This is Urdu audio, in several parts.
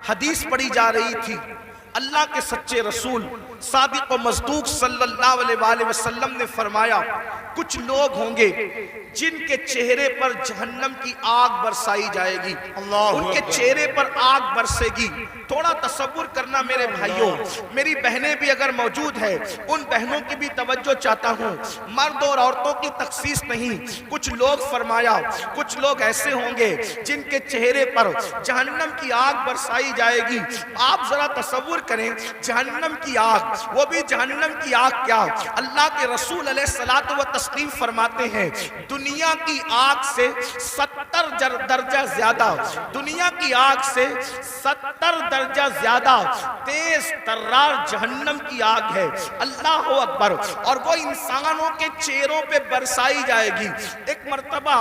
حدیث پڑھی جا رہی تھی، اللہ کے سچے رسول صادق و مصدوق صلی اللہ علیہ وآلہ وسلم نے فرمایا کچھ لوگ ہوں گے جن کے چہرے پر جہنم کی آگ برسائی جائے گی، ان کے چہرے پر آگ برسے گی۔ تھوڑا تصور کرنا میرے بھائیوں، میری بہنیں بھی اگر موجود ہیں ان بہنوں کی بھی توجہ چاہتا ہوں، مرد اور عورتوں کی تخصیص نہیں۔ کچھ لوگ فرمایا کچھ لوگ ایسے ہوں گے جن کے چہرے پر جہنم کی آگ برسائی جائے گی۔ آپ ذرا تصور کریں جہنم کی آگ، وہ بھی جہنم کی آگ کیا، اللہ کے رسول علیہ الصلوۃ والتسلیم فرماتے ہیں دنیا کی آگ سے 70 درجہ زیادہ، دنیا کی آگ سے 70 درجہ زیادہ تیز ترار جہنم کی آگ ہے۔ اللہ اکبر، اور وہ انسانوں کے چہروں پہ برسائی جائے گی۔ ایک مرتبہ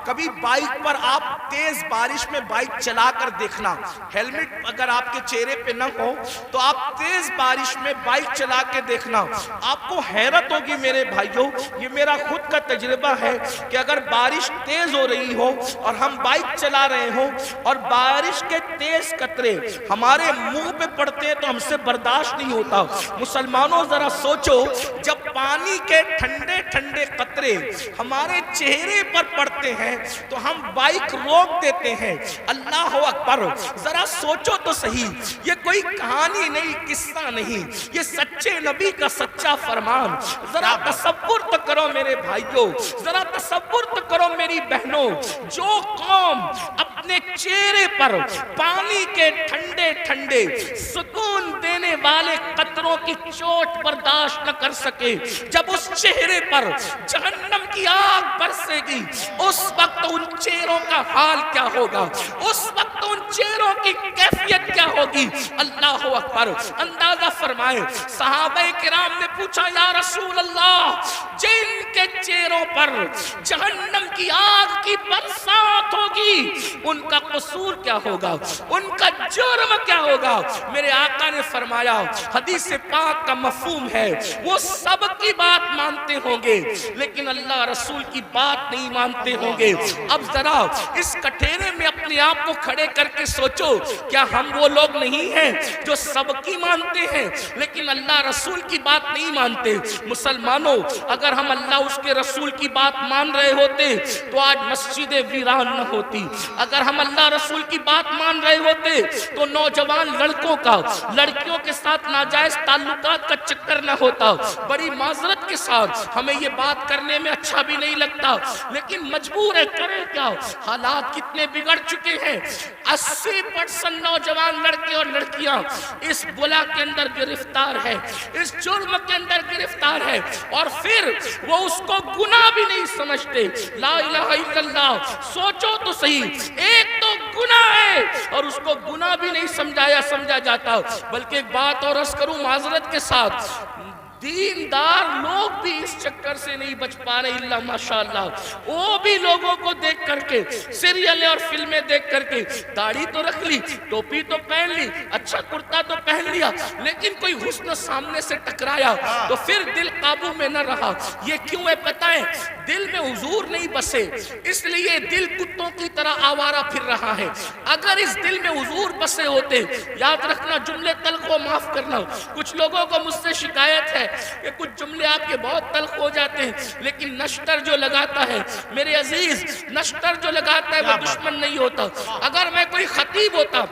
کبھی بائک پر آپ تیز بارش میں بائک چلا کر دیکھنا، ہیلمٹ اگر آپ کے چہرے پہ نہ ہو تو آپ تیز بارش میں بائک چلا کے دیکھنا، آپ کو حیرت ہوگی میرے بھائیوں۔ یہ میرا خود کا تجربہ ہے کہ اگر بارش تیز ہو رہی ہو اور ہم بائک چلا رہے ہوں اور بارش کے تیز قطرے ہمارے منہ پہ پڑتے ہیں تو ہم سے برداشت نہیں ہوتا۔ مسلمانوں ذرا سوچو، جب پانی کے ٹھنڈے ٹھنڈے قطرے ہمارے چہرے پر پڑتے ہیں تو ہم بائک روک دیتے ہیں۔ اللہ اکبر، ذرا سوچو تو صحیح، یہ کوئی کہانی نہیں، قصہ نہیں، یہ سچے نبی کا سچا فرمان۔ ذرا تصور تو کرو میرے بھائیوں، ذرا تصور تو کرو میری بہنوں، جو قوم اپنے چہرے پر پانی کے ٹھنڈے ٹھنڈے سکون دینے والے قطروں کی چوٹ برداشت نہ کر سکے، جب اس چہرے پر جہنم کی آگ برسے گی اس وقت ان چہروں کا حال کیا ہوگا، اس وقت ان چہروں کی کیفیت کیا ہوگی۔ اللہ اکبر، اندازہ فرمائے، صحابہ کرام نے پوچھا یا رسول اللہ، جن کے چہروں پر جہنم کی آگ کی برسات ہوگی ان کا قصور کیا ہوگا، ان کا جرم کیا ہوگا؟ میرے آقا نے فرمایا، حدیث پاک کا مفہوم ہے وہ سب کی بات مانتے ہوں گے لیکن اللہ رسول کی بات نہیں مانتے ہوں گے۔ اب ذرا اس کٹھیرے میں اپنے آپ کو کھڑے کر کے سوچو، کیا ہم وہ لوگ نہیں ہیں جو سب کی مانتے ہیں لیکن اللہ رسول کی بات نہیں مانتے؟ مسلمانوں، اگر ہم اللہ اس کے رسول کی بات مان رہے ہوتے تو آج مسجد ویران نہ ہوتی۔ اگر ہم اللہ رسول کی بات مان رہے ہوتے تو نوجوان لڑکوں کا لڑکیوں کے ساتھ ناجائز تعلقات کا چکر نہ ہوتا۔ بڑی معذرت کے ساتھ ہمیں یہ بات کرنے میں اچھا بھی نہیں لگتا لیکن مجبور ہے، کریں کیا، حالات کتنے بگڑ چکے ہیں۔ 80% نوجوان لڑکے اور لڑکیاں اس بلا کے اندر گرفتار ہے، اس جرم کے اندر گرفتار ہے، اور پھر وہ اس کو گناہ بھی نہیں سمجھتے۔ لا الہ الا اللہ، سوچو تو صحیح، ایک تو گناہ ہے اور اس کو گناہ بھی نہیں سمجھا جاتا۔ بلکہ ایک بات اور عرض کروں معذرت کے ساتھ، دیندار لوگ بھی اس چکر سے نہیں بچ پا رہے اللہ ماشاءاللہ۔ وہ بھی لوگوں کو دیکھ کر کے، سیریلیں اور فلمیں دیکھ کر کے، داڑھی تو رکھ لی، ٹوپی تو پہن لی، اچھا کرتا تو پہن لیا، لیکن کوئی حسن سامنے سے ٹکرایا تو پھر دل قابو میں نہ رہا۔ یہ کیوں ہے پتہ ہے؟ دل میں حضور نہیں بسے، اس لیے دل کتوں کی طرح آوارہ پھر رہا ہے۔ اگر اس دل میں حضور بسے ہوتے، یاد رکھنا جملے تلخ و معاف کرنا، کچھ لوگوں کو مجھ سے شکایت ہے کہ کچھ جملے آپ کے بہت تلخ ہو جاتے ہیں، لیکن نشتر جو لگاتا ہے میرے عزیز، نشتر جو لگاتا ہے وہ دشمن نہیں ہوتا۔ اگر میں کوئی خطیب ہوتا،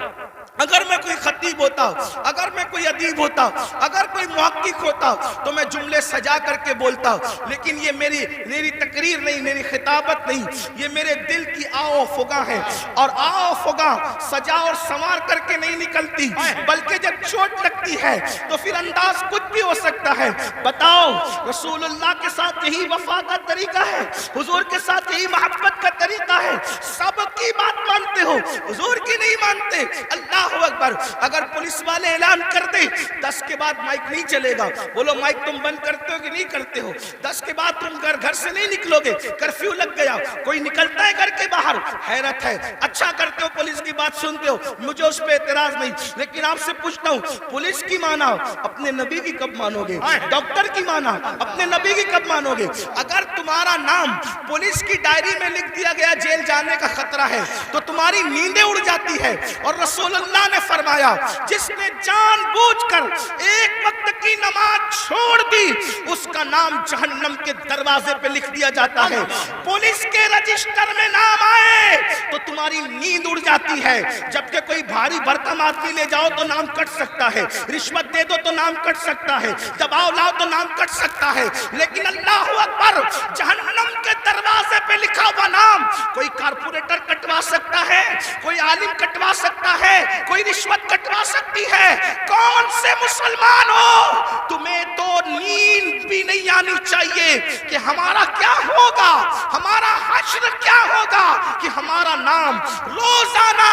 اگر میں کوئی خطیب ہوتا، اگر میں کوئی ادیب ہوتا، اگر کوئی محقق ہوتا تو میں جملے سجا کر کے بولتا، لیکن یہ میری تقریر نہیں، میری خطابت نہیں، یہ میرے دل کی آو فگا ہے، اور آو فگا سجا اور سنوار کر کے نہیں نکلتی، بلکہ جب چوٹ لگتی ہے تو پھر انداز کچھ بھی ہو سکتا ہے۔ بتاؤ، رسول اللہ کے ساتھ یہی وفا کا طریقہ ہے، حضور کے ساتھ یہی محبت کا طریقہ ہے، سب کی بات مانتے ہو، حضور کی نہیں مانتے۔ اللہ اکبر، اگر پولیس والے اعلان کر دیں 10 کے بعد مائک نہیں چلے گا، بولو مائک تم بند کرتے ہو کہ نہیں کرتے ہو؟ 10 کے بعد تم گھر سے نہیں نکلو گے، کرفیو لگ گیا، کوئی نکلتا ہے گھر کے باہر؟ حیرت ہے، اچھا کرتے ہو پولیس کی بات سنتے ہو، مجھے اس پہ اعتراض نہیں، لیکن آپ سے پوچھتا ہوں، پولیس کی مانا اپنے نبی کی کب مانو گے؟ ڈاکٹر کی مانا اپنے نبی کی کب مانو گے؟ اگر تمہارا نام پولیس کی ڈائری میں لکھ دیا گیا جیل جانے کا خطرہ ہے تو تمہاری نیندیں اڑ جاتی ہے. اور رسول اللہ نے فرمایا جس نے جان بوجھ کر ایک وقت کی نماز چھوڑ دی اس کا نام جہنم کے دروازے پہ لکھ دیا جاتا ہے. پولیس کے رجسٹر میں نام آئے تو تمہاری نیند اڑ جاتی ہے. جبکہ کوئی بھاری بھرکم آدمی لے جاؤ تو نام کٹ سکتا ہے, رشوت دے دو تو نام کٹ سکتا ہے, دباؤ لاؤ تو نام کٹ سکتا ہے. لیکن اللہ اکبر, جہنم کے دروازے پہ لکھا ہوا نام کوئی کارپوریٹر کٹوا سکتا ہے, کوئی عالم کٹوا سکتا ہے, کوئی رشوت کٹوا سکتی ہے. کون سے مسلمان ہو, تمہیں تو نیند بھی نہیں آنی چاہیے کہ ہمارا کیا ہوگا, ہمارا حشر کیا ہوگا, کہ ہمارا نام روزانہ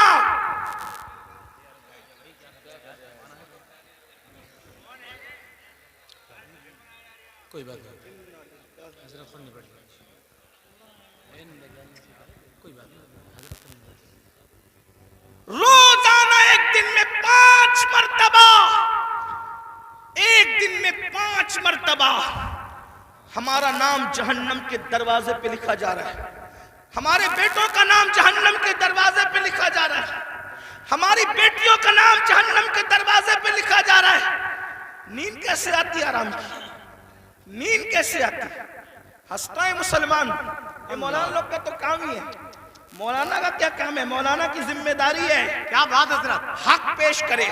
کوئی بات نہیں, حضرت خود نہیں بیٹھ کوئی بات نہیں, روزانہ ایک دن میں 5 مرتبہ, ایک دن میں 5 مرتبہ ہمارا نام جہنم کے دروازے پہ لکھا جا رہا ہے. ہمارے بیٹوں کا نام جہنم کے دروازے پہ لکھا جا رہا ہے, ہماری بیٹیوں کا نام جہنم کے دروازے پہ لکھا جا رہا ہے. نیند کیسے آتی ہے آرام کی, نیند کیسے آتی ہے؟ ہنستا ہے مسلمان. یہ مولانا لوگ کا تو کام ہی ہے. مولانا کا کیا کام ہے؟ مولانا کی ذمہ داری ہے کیا بات حضرت, حق پیش کرے,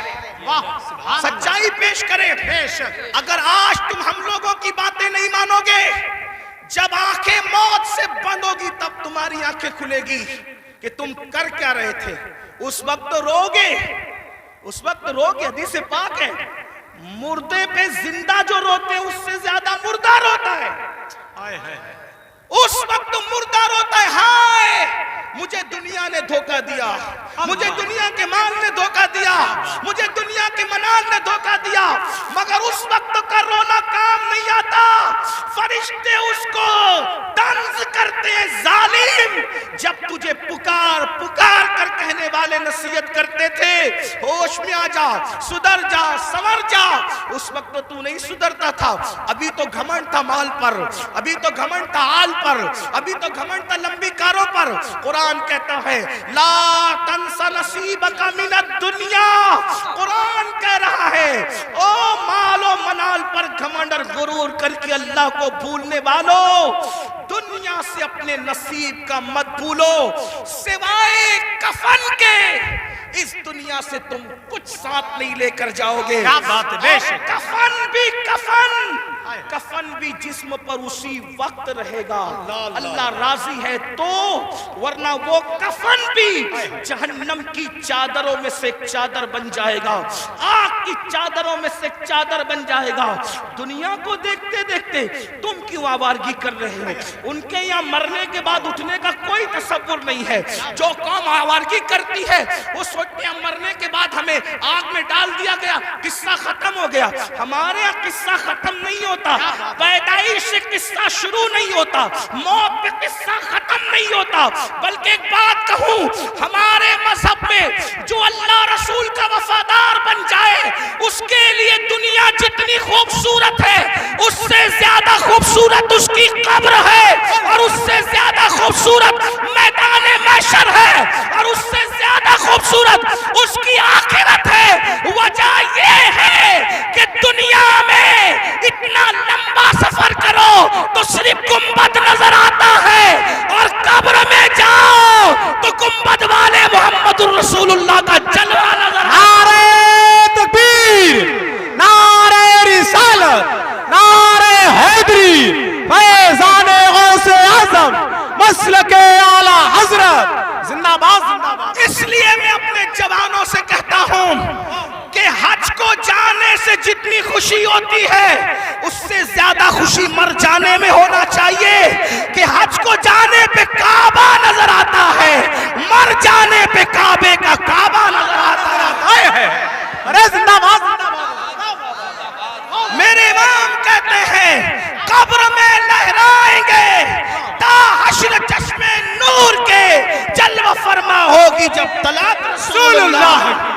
واہ سچائی پیش کرے. اگر آج تم ہم لوگوں کی باتیں نہیں مانو گے, جب آنکھیں موت سے بند ہوگی تب تمہاری آنکھیں کھلے گی کہ تم کر کیا رہے تھے. اس وقت رو گے, اس وقت رو گے. حدیث پاک ہے مردے پہ زندہ جو روتے ہیں اس سے زیادہ مردہ روتا ہے. اس وقت مردہ روتا ہے, ہائے مجھے دنیا نے دھوکہ دیا, مجھے دنیا کے مال نے دھوکہ دیا, مجھے دنیا کے منال نے دھوکہ دیا. مگر اس وقت کا رونا کام نہیں آتا. فرشتے اس کو طنز کرتے ہیں ظالم. جب تجھے پکار پکار کر کہنے والے نصیحت کرتے تھے ہوش میں آ جا, سدھر جا, سنور جا, اس وقت تو نہیں سدھرتا تھا. ابھی تو گھمنڈ تھا مال پر, ابھی تو گھمنڈ تھا آل پر, ابھی تو گھمنڈ تھا لمبی کاروں پر. قرآن کہتا ہے لا تنس نصیبک من الدنیا. قرآن کہہ رہا ہے او مال و منال پر گھمنڈ اور غرور کر کے اللہ کو بھولنے والوں, دنیا سے اپنے نصیب کا مت بھولو. سوائے کفن کے اس دنیا سے تم کچھ ساتھ نہیں لے کر جاؤ گے. کیا بات ہے, بے شک. کفن بھی کفن, کفن بھی جسم پر اسی وقت رہے گا اللہ راضی ہے تو, ورنہ وہ کفن بھی جہنم کی چادروں میں سے ایک چادر بن جائے گا, آگ کی چادروں میں سے ایک چادر بن جائے گا. دنیا کو دیکھتے دیکھتے تم کیوں آوارگی کر رہے ہو؟ ان کے یہاں مرنے کے بعد اٹھنے کا کوئی تصور نہیں ہے. جو قوم آوارگی کرتی ہے وہ سوچتے ہیں مرنے کے بعد ہمیں آگ میں ڈال دیا گیا, قصہ ختم ہو گیا. ہمارے یہاں قصہ ختم نہیں ہوتا, پیدائش سے قصہ شروع نہیں ہوتا, موت پہ قصہ ختم نہیں ہوتا. بلکہ ایک بات کہوں, ہمارے مذہب میں جو اللہ رسول کا وفادار بن جائے اس کے لیے دنیا جتنی خوبصورت ہے اس سے زیادہ خوبصورت اس کی قبر ہے, اور اس سے زیادہ خوبصورت میدان محشر ہے, اور اس سے زیادہ خوبصورت اس کی آخرت ہے. وجہ یہ ہے کہ دنیا میں اتنا لمبا سفر کرو تو صرف گنبد نظر آتا ہے, اور قبر میں جاؤ تو گنبد والے محمد الرسول اللہ کا جلوہ نظر آتا ہے. نعرہ تکبیر, نعرہ رسالت, نعرہ حیدری, فیضان غوث اعظم, مسلک اعلی حضرت, زندہ باد زندہ باد. اس لیے میں اپنے جوانوں سے کہتا ہوں کہ حج کو جانے سے جتنی خوشی ہوتی ہے اس سے زیادہ خوشی مر جانے میں ہونا چاہیے. کہ حج کو جانے پہ کعبہ نظر آتا ہے, مر جانے پہ کعبے کا کعبہ نظر آتا ہے. ارے زندہ باد زندہ باد. میرے امام کہتے ہیں قبر میں لہرائیں گے تا حشر چشم نور کے جلوہ فرما ہوگی جب طلعت رسول اللہ.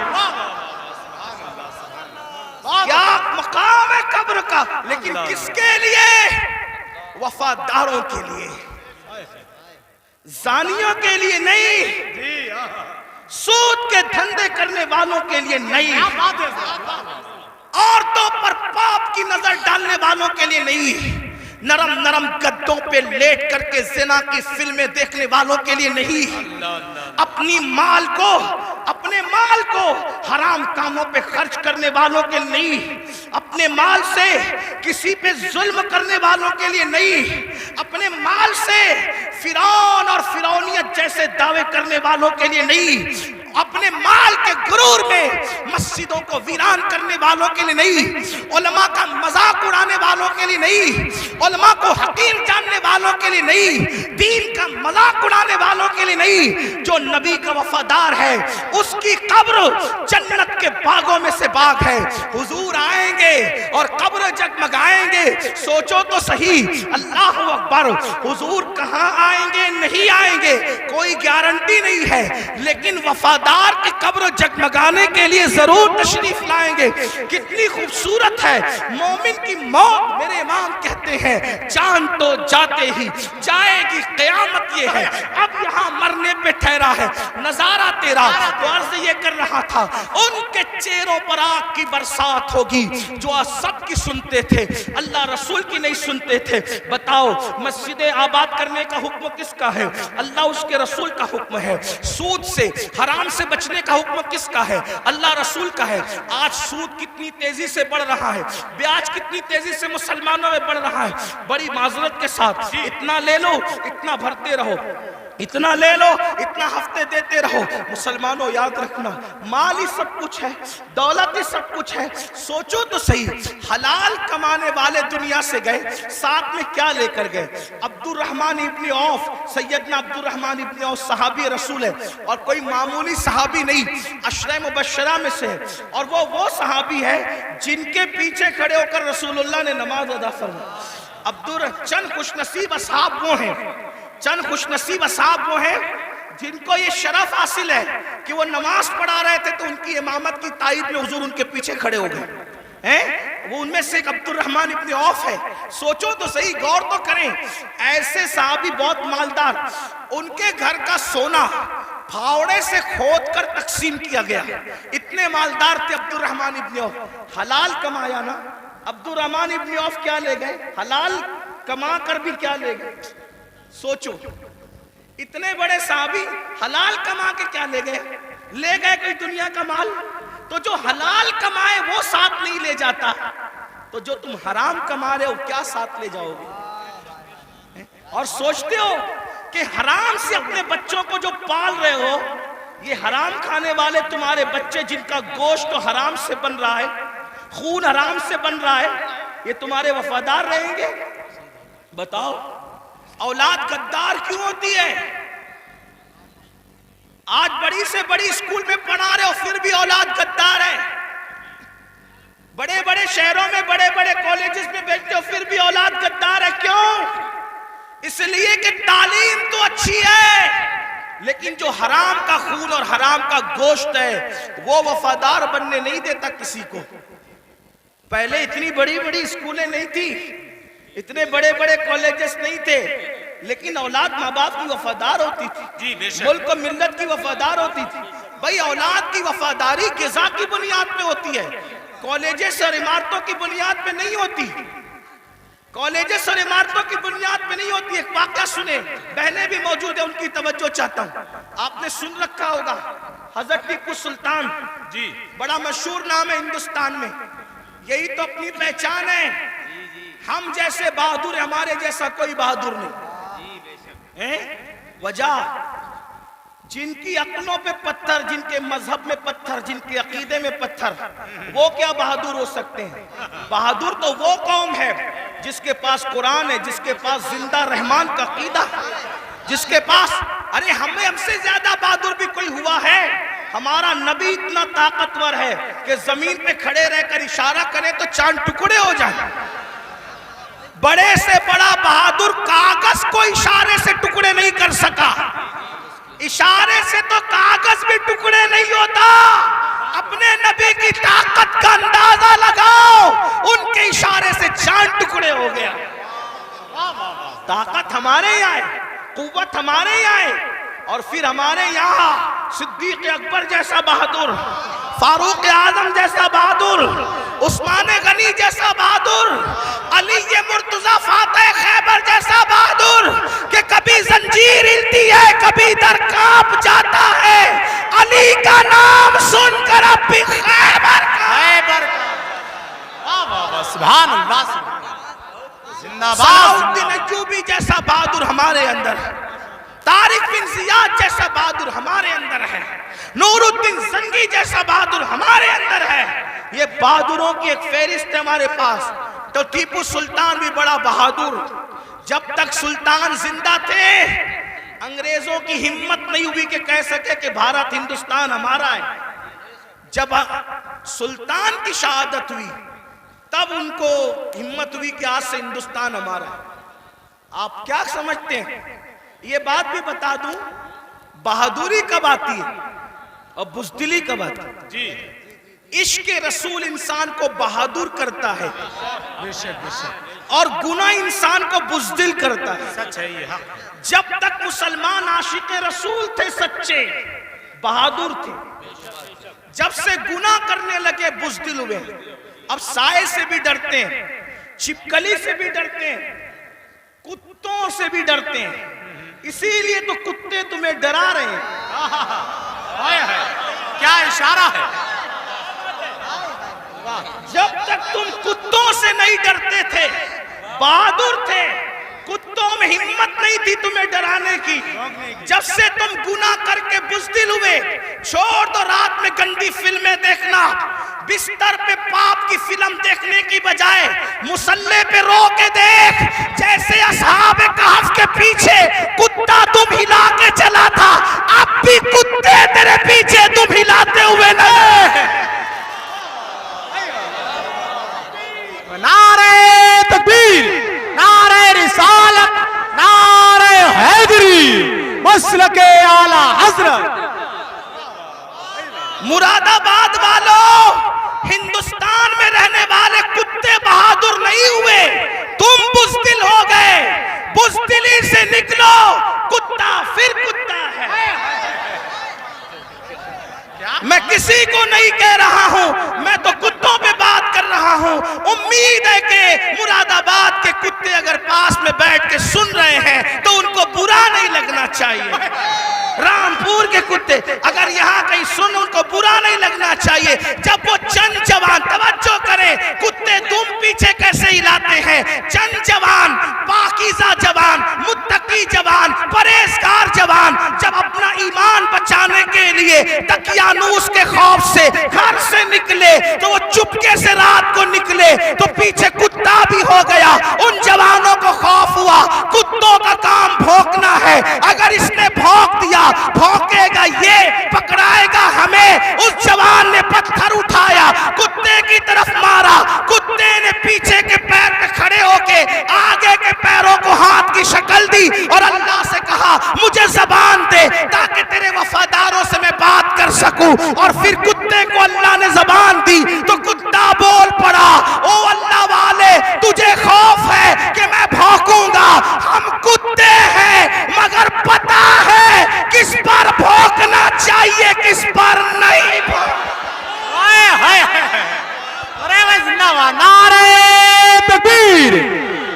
کیا مقام ہے قبر کا, لیکن کس کے لیے؟ وفاداروں کے لیے. زانیوں کے لیے نہیں، سود کے دھندے کرنے والوں کے لیے نہیں، عورتوں پر پاپ کی نظر ڈالنے والوں کے لیے نہیں، نرم نرم گدوں پہ لیٹ کر کے زنا کی فلمیں دیکھنے والوں کے لیے نہیں، اپنے مال کو حرام کاموں پہ خرچ کرنے والوں کے لیے نہیں، اپنے مال سے کسی پہ ظلم کرنے والوں کے لیے نہیں، اپنے مال سے فرعون اور فرعونیت جیسے دعوے کرنے والوں کے لیے نہیں، اپنے مال کے غرور میں مسجدوں کو ویران کرنے والوں کے لیے نہیں، علماء کا مذاق اڑانے والوں کے لیے نہیں، علماء کو حقیر جاننے والوں کے لیے نہیں، دین کا مذاق اڑانے والوں کے لیے نہیں۔ جو نبی کا وفادار ہے اس کی قبر جنت کے باغوں میں سے باغ ہے، حضور آئیں گے اور قبر جگمگائیں گے۔ سوچو تو صحیح، اللہ اکبر، حضور کہاں آئیں گے نہیں آئیں گے کوئی گارنٹی نہیں ہے، لیکن وفادار کی قبر جگمگانے کے لیے ضرور تشریف لائیں گے۔ کتنی خوبصورت ہے مومن کی موت۔ میرے امام کہتے ہیں جان تو جاتے ہی جائے گی قیامت، یہ ہے اب یہاں مرنے پہ ٹھہرا ہے نظارہ تیرا۔ تو عرض یہ کر رہا تھا ان کے چہروں پر آگ کی برسات ہوگی جو سب کی سنتے تھے، اللہ رسول کی نہیں سنتے تھے۔ بتاؤ مسجد آباد کرنے کا حکم کس کا ہے؟ اللہ اس کے رسول کا حکم ہے۔ سود سے حرام سے بچنے کا حکم کس کا ہے؟ اللہ رسول کا ہے۔ آج سود کتنی تیزی سے بڑھ رہا ہے، بیاج کتنی تیزی سے مسلمانوں میں بڑھ رہا ہے۔ بڑی معذرت کے ساتھ اتنا لے لو اتنا بھرتے رہو، اتنا لے لو اتنا ہفتے دیتے رہو۔ مسلمانوں یاد رکھنا مال ہی سب کچھ ہے، دولت ہی سب کچھ ہے۔ سوچو تو صحیح، حلال کمانے والے دنیا سے گئے، ساتھ میں کیا لے کر گئے؟ عبد الرحمن ابن عوف، سیدنا عبد الرحمن ابن عوف صحابی رسول ہے، اور کوئی معمولی صحابی نہیں، عشرہ مبشرہ میں سے ہے، اور وہ صحابی ہے جن کے پیچھے کھڑے ہو کر رسول اللہ نے نماز ادا فرمائی۔ چند خوش نصیب اصحاب وہ ہیں، چند خوش نصیب اصحاب وہ ہیں جن کو یہ شرف حاصل ہے کہ وہ نماز پڑھا رہے تھے تو ان کی امامت کی تائید میں حضور ان کے پیچھے کھڑے ہو گئے۔ وہ ان میں سے ایک عبد الرحمن ابن عوف ہے۔ سوچو تو صحیح، غور تو کریں، ایسے صحابی بہت مالدار، ان کے گھر کا سونا پھاوڑے سے کھود کر تقسیم کیا گیا، اتنے مالدار تھے عبد الرحمن ابن عوف۔ حلال کمایا نا، عبد الرحمن ابن عوف کیا لے گئے؟ حلال کما کر بھی کیا لے گئے؟ سوچو، اتنے بڑے صحابی حلال کما کے کیا لے گئے؟ لے گئے کوئی دنیا کا مال؟ تو جو حلال کمائے وہ ساتھ نہیں لے جاتا، تو جو تم حرام کما رہے ہو کیا ساتھ لے جاؤ گے؟ اور سوچتے ہو کہ حرام سے اپنے بچوں کو جو پال رہے ہو، یہ حرام کھانے والے تمہارے بچے جن کا گوشت تو حرام سے بن رہا ہے، خون حرام سے بن رہا ہے، یہ تمہارے وفادار رہیں گے؟ بتاؤ اولاد غدار کیوں ہوتی ہے؟ آج بڑی سے بڑی اسکول میں پڑھا رہے ہو پھر بھی اولاد غدار ہے، بڑے بڑے شہروں میں بڑے بڑے کالجز میں بیٹھتے ہو پھر بھی اولاد غدار ہے۔ کیوں؟ اس لیے کہ تعلیم تو اچھی ہے، لیکن جو حرام کا خون اور حرام کا گوشت ہے وہ وفادار بننے نہیں دیتا کسی کو۔ پہلے اتنی بڑی بڑی اسکولیں نہیں تھی، اتنے بڑے بڑے کالجز نہیں تھے، لیکن اولاد ماں باپ کی وفادار ہوتی تھی، ملک و ملت کی وفادار ہوتی تھی۔ بھائی اولاد کی وفاداری غذا کی بنیاد پہ ہوتی ہے، کالجز اور عمارتوں کی بنیاد پہ نہیں ہوتی، کالجز اور عمارتوں کی بنیاد پہ نہیں ہوتی۔ ایک واقعہ سنیں، بہنیں بھی موجود ہیں ان کی توجہ چاہتا ہوں۔ آپ نے سن رکھا ہوگا حضرت ٹیپو سلطان، بڑا مشہور نام ہے ہندوستان میں، یہی تو اپنی پہچان ہے، ہم جیسے بہادر، ہمارے جیسا کوئی بہادر نہیں۔ وجہ جن کی عقلوں پہ پتھر، جن کے مذہب میں پتھر، جن کے عقیدے میں پتھر، وہ کیا بہادر ہو سکتے ہیں؟ بہادر تو وہ قوم ہے جس کے پاس قرآن ہے، جس کے پاس زندہ رحمان کا عقیدہ، جس کے پاس، ارے ہم سے زیادہ بہادر بھی کوئی ہوا ہے؟ ہمارا نبی اتنا طاقتور ہے کہ زمین پہ کھڑے رہ کر اشارہ کرے تو چاند ٹکڑے ہو جائیں۔ بڑے سے بڑا بہادر کاغذ کو اشارے سے ٹکڑے نہیں کر سکا، اشارے سے تو کاغذ بھی ٹکڑے نہیں ہوتا۔ اپنے نبی کی طاقت کا اندازہ لگاؤ، ان کے اشارے سے چاند ٹکڑے ہو گیا۔ طاقت ہمارے یہاں ہے، قوت ہمارے یہاں ہے، اور پھر ہمارے یہاں صدیق اکبر جیسا بہادر، فاروق اعظم جیسا بہادر، عثمان غنی جیسا بہادر، علی مرتضی فاتح خیبر جیسا بہادر، کہ کبھی زنجیر ہلتی ہے کبھی در کانپ جاتا ہے، علی کا نام سن کر اب بھی خیبر سبحان اللہ، زندہ صلاح باد، الدین ایوبی جیسا بہادر ہمارے اندر، طارق بن زیاد جیسا بہادر ہمارے اندر ہے، نور الدین زنگی جیسا بہادر ہمارے اندر ہے۔ یہ بہادروں کی ایک فہرست ہے ہمارے پاس۔ تو ٹیپو سلطان بھی بڑا بہادر، جب تک سلطان زندہ تھے انگریزوں کی ہمت نہیں ہوئی کہ کہہ سکے کہ بھارت ہندوستان ہمارا ہے۔ جب سلطان کی شہادت ہوئی تب ان کو ہمت ہوئی کہ آج سے ہندوستان ہمارا ہے۔ آپ کیا سمجھتے ہیں؟ یہ بات بھی بتا دوں، بہادری کب آتی ہے اور بزدلی کب آتی ہے؟ جی عشق رسول انسان کو بہادر کرتا ہے بے شک بے شک، اور گناہ انسان کو بزدل کرتا ہے۔ سچ ہے یہ حق، جب تک مسلمان عاشق رسول تھے سچے بہادر تھے، جب سے گناہ کرنے لگے بزدل ہوئے۔ اب سائے سے بھی ڈرتے ہیں، چھپکلی سے بھی ڈرتے ہیں، کتوں سے بھی ڈرتے ہیں، اسی لیے تو کتے تمہیں ڈرا رہے ہیں۔ کیا اشارہ ہے، جب تک تم کتوں سے نہیں ڈرتے تھے بہادر تھے، کتوں میں ہمت نہیں تھی تمہیں ڈرانے کی۔ جب سے تم گناہ کر کے بزدل ہوئے، چھوڑ دو رات میں گندی فلمیں دیکھنا، بستر پہ پاپ کی فلم دیکھنے کی بجائے مصلے پہ رو کے دیکھ، جیسے اصحاب کہف کے پیچھے کتا تم ہلا کے چلا تھا، اب بھی کتے تیرے پیچھے تم ہلاتے ہوئے نہیں۔ نعرہ تکبیر، نعرہ رسالت، نعرہ حیدری، مسلک اعلیٰ حضرت۔ مراد آباد والوں، ہندوستان میں رہنے والے کتے بہادر نہیں ہوئے، تم بزدل ہو گئے۔ بزدلی سے نکلو، کتا پھر کتا ہے۔ میں کسی کو نہیں کہہ رہا ہوں، میں تو کتوں پہ بات کر رہا ہوں۔ امید ہے کہ مراد آباد کے کتے اگر پاس میں بیٹھ کے سن رہے ہیں تو ان کو برا نہیں لگنا چاہیے۔ رامپور کے کتے اگر یہاں کہیں سن، ان کو برا نہیں لگنا چاہیے۔ جب وہ چند جوان، توجہ کریں، کتے دم پیچھے کیسے ہلاتے ہیں، چند جوان، پاکیزہ جوان، متقی جوان، پرہیزگار جوان، جب اپنا ایمان بچانے کے لیے دقیانوس کے خوف سے گھر سے نکلے تو وہ چپکے سے رات کو نکلے تو پیچھے کتا بھی ہو گیا۔ ان جوانوں کو خوف ہوا، کتوں کا کام بھونکنا ہے، اگر اس نے بھونک دیا بھونکے گا یہ، پکڑائے گا ہمیں۔ اس جوان نے پتھر اٹھایا، کتے کی طرف مارا، کتے نے پیچھے کے پیر پہ کھڑے ہو کے آگے کے پیروں کو ہاتھ کی شکل دی اور اللہ سے کہا مجھے زبان دے تاکہ تیرے وفاداروں سے میں بات کر سکوں۔ اور پھر کتے کو اللہ نے زبان دی تو کتا بول پڑا، او اللہ والے تجھے خوف ہے کہ میں بھونکوں گا، ہم کتے ہیں مگر پتا ہے کس پر بھونکنا چاہیے کس پر نہیں۔ نعرہ تکبیر،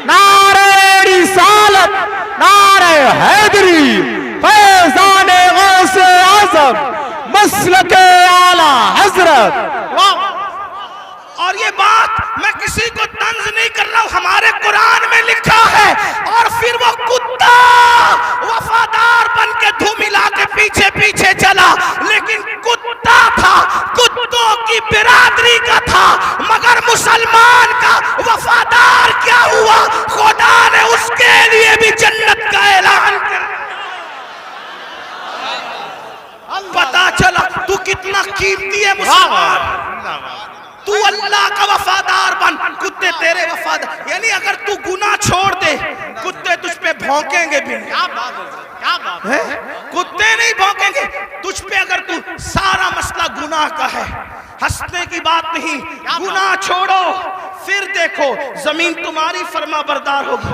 نعرہ رسالت، نعرہ حیدری، فیضان غوث اعظم، مسلک اعلیٰ حضرت۔ اور یہ بات میں کسی کو طنز نہیں کر رہا ہوں، ہمارے قرآن میں لکھا ہے۔ اور پھر وہ کتا وفادار بن کے دھوم ملا کے پیچھے پیچھے چلا، لیکن کتا تھا، کتوں کی برادری کا تھا، مگر مسلمان کا وفادار کیا ہوا، خدا نے اس کے لیے بھی جنت کا اعلان کر دیا۔ پتا چلا تو کتنا قیمتی ہے مسلمان، تو اللہ کا وفادار بن، کتے تیرے وفادار۔ یعنی اگر تو گناہ چھوڑ دے کتے تجھ پہ بھونکیں گے بھی نہیں، کتے نہیں بھونکیں گے تجھ پہ۔ اگر تو سارا مسئلہ گناہ کا ہے، ہنسنے کی بات نہیں، گناہ چھوڑو پھر دیکھو زمین تمہاری فرما بردار ہوگی۔